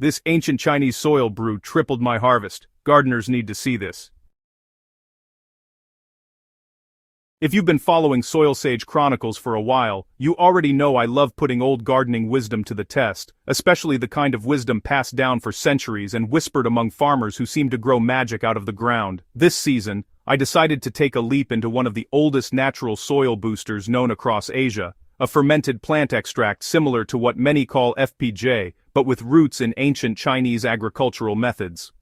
This ancient Chinese soil brew tripled my harvest. Gardeners need to see this. If you've been following Soil Sage Chronicles for a while, you already know I love putting old gardening wisdom to the test, especially the kind of wisdom passed down for centuries and whispered among farmers who seem to grow magic out of the ground. This season, I decided to take a leap into one of the oldest natural soil boosters known across Asia, a fermented plant extract similar to what many call FPJ, but with roots in ancient Chinese agricultural methods.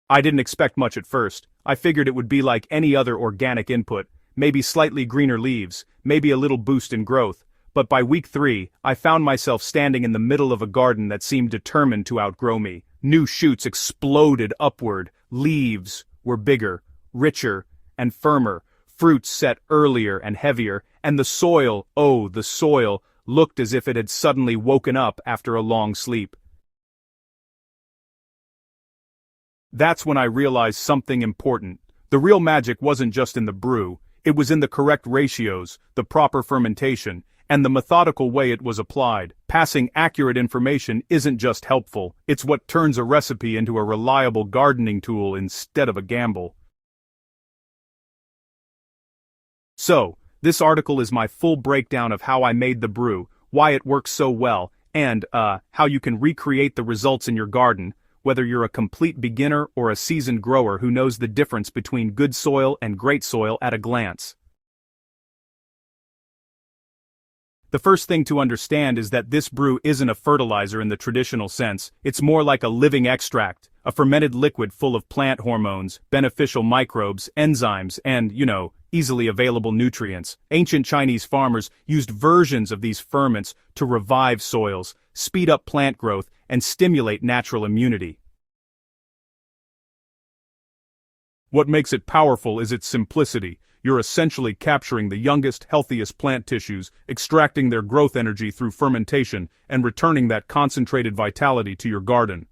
I didn't expect much at first. I figured it would be like any other organic input, maybe slightly greener leaves, maybe a little boost in growth, but by week 3, I found myself standing in the middle of a garden that seemed determined to outgrow me. New shoots exploded upward, leaves were bigger, richer, and firmer, fruits set earlier and heavier, and the soil, oh, the soil, looked as if it had suddenly woken up after a long sleep. That's when I realized something important. The real magic wasn't just in the brew, it was in the correct ratios, the proper fermentation, and the methodical way it was applied. Passing accurate information isn't just helpful, it's what turns a recipe into a reliable gardening tool instead of a gamble. So, this article is my full breakdown of how I made the brew, why it works so well, and, how you can recreate the results in your garden, whether you're a complete beginner or a seasoned grower who knows the difference between good soil and great soil at a glance. The first thing to understand is that this brew isn't a fertilizer in the traditional sense, it's more like a living extract, a fermented liquid full of plant hormones, beneficial microbes, enzymes, and, easily available nutrients. Ancient Chinese farmers used versions of these ferments to revive soils, speed up plant growth, and stimulate natural immunity. What makes it powerful is its simplicity. You're essentially capturing the youngest, healthiest plant tissues, extracting their growth energy through fermentation, and returning that concentrated vitality to your garden.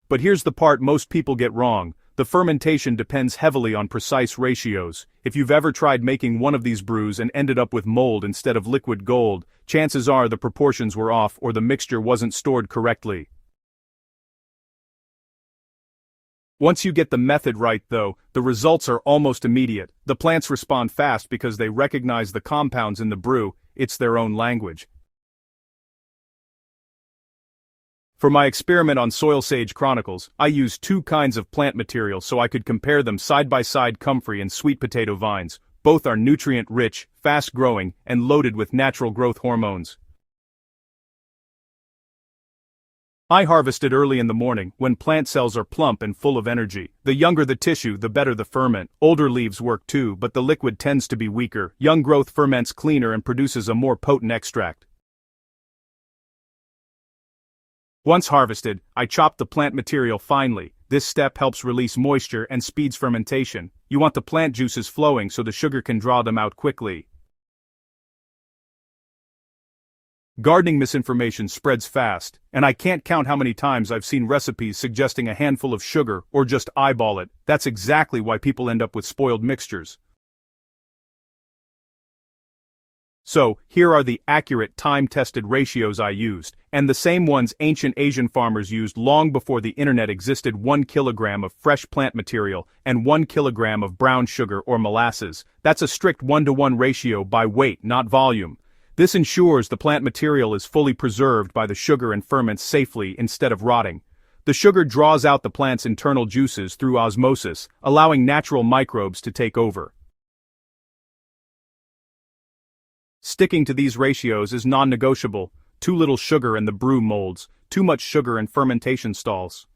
But here's the part most people get wrong. The fermentation depends heavily on precise ratios. If you've ever tried making one of these brews and ended up with mold instead of liquid gold, chances are the proportions were off or the mixture wasn't stored correctly. Once you get the method right, though, the results are almost immediate. The plants respond fast because they recognize the compounds in the brew, it's their own language. For my experiment on Soil Sage Chronicles, I used 2 kinds of plant material so I could compare them side by side: comfrey and sweet potato vines. Both are nutrient-rich, fast-growing, and loaded with natural growth hormones. I harvested early in the morning, when plant cells are plump and full of energy. The younger the tissue, the better the ferment. Older leaves work too, but the liquid tends to be weaker. Young growth ferments cleaner and produces a more potent extract. Once harvested, I chopped the plant material finely. This step helps release moisture and speeds fermentation. You want the plant juices flowing so the sugar can draw them out quickly. Gardening misinformation spreads fast, and I can't count how many times I've seen recipes suggesting a handful of sugar or just eyeball it. That's exactly why people end up with spoiled mixtures. So, here are the accurate time-tested ratios I used, and the same ones ancient Asian farmers used long before the internet existed: 1 kilogram of fresh plant material and 1 kilogram of brown sugar or molasses. That's a strict 1-to-1 ratio by weight, not volume. This ensures the plant material is fully preserved by the sugar and ferments safely instead of rotting. The sugar draws out the plant's internal juices through osmosis, allowing natural microbes to take over. Sticking to these ratios is non-negotiable. Too little sugar and the brew molds, too much sugar and fermentation stalls.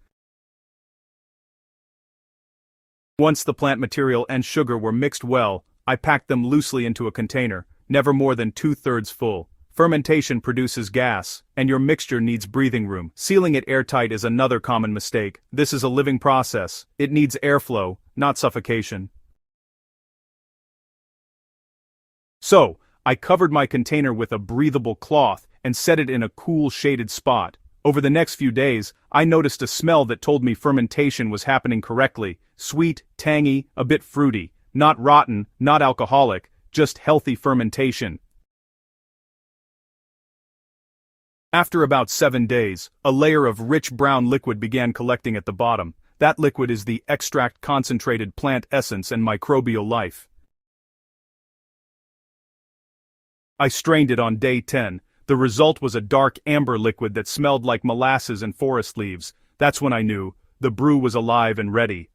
Once the plant material and sugar were mixed well, I packed them loosely into a container, never more than 2/3 full. Fermentation produces gas, and your mixture needs breathing room. Sealing it airtight is another common mistake. This is a living process. It needs airflow, not suffocation. So, I covered my container with a breathable cloth and set it in a cool, shaded spot. Over the next few days, I noticed a smell that told me fermentation was happening correctly. Sweet, tangy, a bit fruity. Not rotten, not alcoholic, just healthy fermentation. After about 7 days, a layer of rich brown liquid began collecting at the bottom. That liquid is the extract concentrated plant essence and microbial life. I strained it on day 10. The result was a dark amber liquid that smelled like molasses and forest leaves. That's when I knew the brew was alive and ready.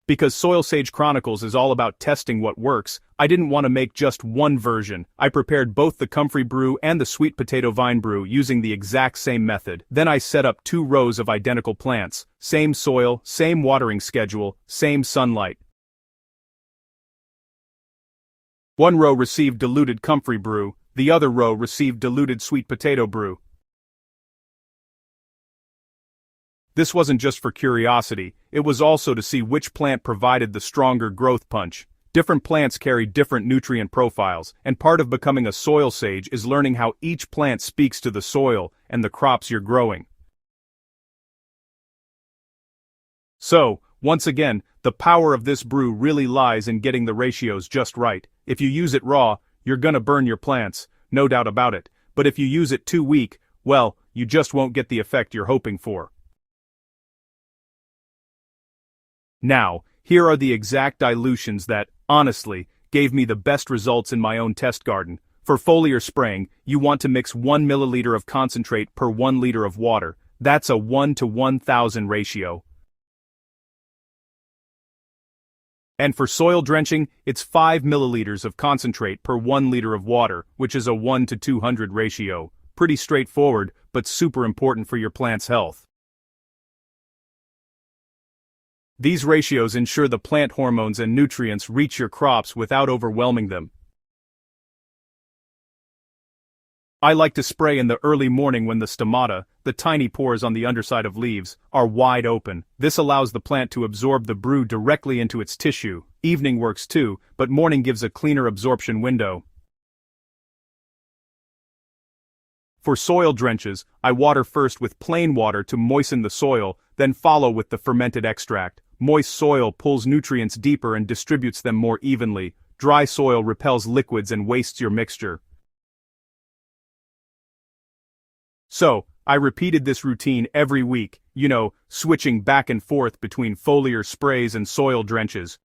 Because Soil Sage Chronicles is all about testing what works, I didn't want to make just one version. I prepared both the comfrey brew and the sweet potato vine brew using the exact same method. Then I set up 2 rows of identical plants. Same soil, same watering schedule, same sunlight. One row received diluted comfrey brew, the other row received diluted sweet potato brew. This wasn't just for curiosity, it was also to see which plant provided the stronger growth punch. Different plants carry different nutrient profiles, and part of becoming a soil sage is learning how each plant speaks to the soil and the crops you're growing. So, once again, the power of this brew really lies in getting the ratios just right. If you use it raw, you're gonna burn your plants, no doubt about it, but if you use it too weak, well, you just won't get the effect you're hoping for. Now, here are the exact dilutions that, honestly, gave me the best results in my own test garden. For foliar spraying, you want to mix 1 milliliter of concentrate per 1 liter of water. That's a 1 to 1,000 ratio. And for soil drenching, it's 5 milliliters of concentrate per 1 liter of water, which is a 1 to 200 ratio. Pretty straightforward, but super important for your plant's health. These ratios ensure the plant hormones and nutrients reach your crops without overwhelming them. I like to spray in the early morning when the stomata, the tiny pores on the underside of leaves, are wide open. This allows the plant to absorb the brew directly into its tissue. Evening works too, but morning gives a cleaner absorption window. For soil drenches, I water first with plain water to moisten the soil, then follow with the fermented extract. Moist soil pulls nutrients deeper and distributes them more evenly. Dry soil repels liquids and wastes your mixture. So, I repeated this routine every week, switching back and forth between foliar sprays and soil drenches.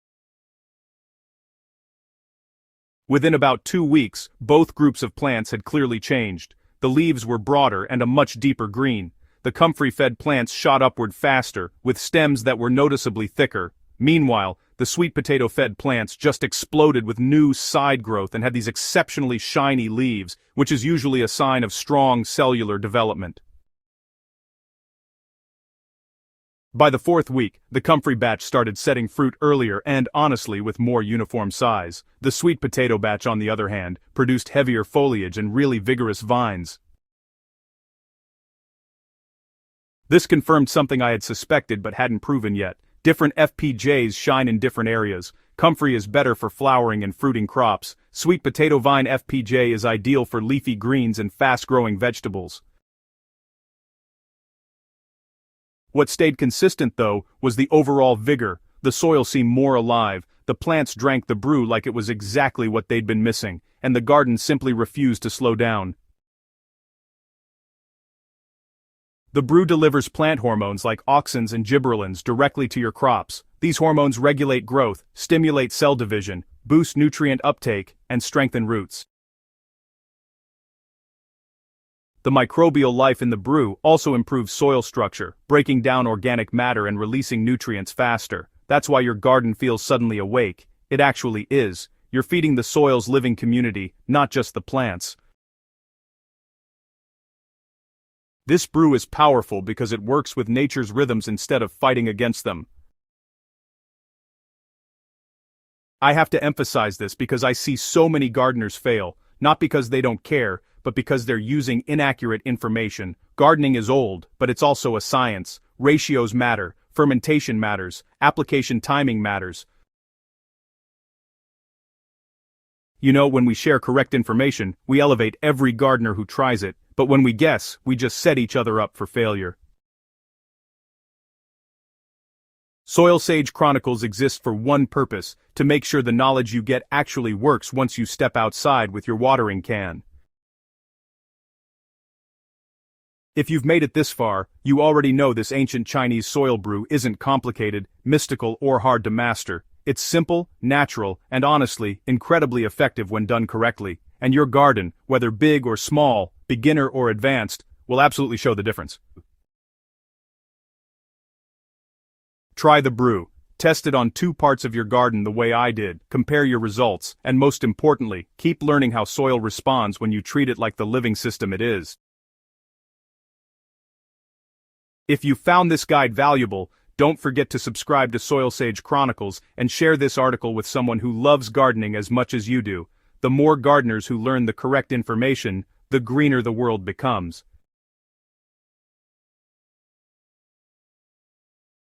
Within about 2 weeks, both groups of plants had clearly changed. The leaves were broader and a much deeper green. The comfrey-fed plants shot upward faster, with stems that were noticeably thicker. Meanwhile, the sweet potato-fed plants just exploded with new side growth and had these exceptionally shiny leaves, which is usually a sign of strong cellular development. By the 4th week, the comfrey batch started setting fruit earlier and, honestly, with more uniform size. The sweet potato batch, on the other hand, produced heavier foliage and really vigorous vines. This confirmed something I had suspected but hadn't proven yet. Different FPJs shine in different areas. Comfrey is better for flowering and fruiting crops. Sweet potato vine FPJ is ideal for leafy greens and fast-growing vegetables. What stayed consistent, though, was the overall vigor. The soil seemed more alive, the plants drank the brew like it was exactly what they'd been missing, and the garden simply refused to slow down. The brew delivers plant hormones like auxins and gibberellins directly to your crops. These hormones regulate growth, stimulate cell division, boost nutrient uptake, and strengthen roots. The microbial life in the brew also improves soil structure, breaking down organic matter and releasing nutrients faster. That's why your garden feels suddenly awake. It actually is. You're feeding the soil's living community, not just the plants. This brew is powerful because it works with nature's rhythms instead of fighting against them. I have to emphasize this because I see so many gardeners fail, not because they don't care, but because they're using inaccurate information. Gardening is old, but it's also a science. Ratios matter, fermentation matters, application timing matters. When we share correct information, we elevate every gardener who tries it, but when we guess, we just set each other up for failure. Soil Sage Chronicles exists for one purpose, to make sure the knowledge you get actually works once you step outside with your watering can. If you've made it this far, you already know this ancient Chinese soil brew isn't complicated, mystical, or hard to master. It's simple, natural, and honestly, incredibly effective when done correctly, and your garden, whether big or small, beginner or advanced, will absolutely show the difference. Try the brew. Test it on 2 parts of your garden the way I did, compare your results, and most importantly, keep learning how soil responds when you treat it like the living system it is. If you found this guide valuable, don't forget to subscribe to Soil Sage Chronicles and share this article with someone who loves gardening as much as you do. The more gardeners who learn the correct information, the greener the world becomes.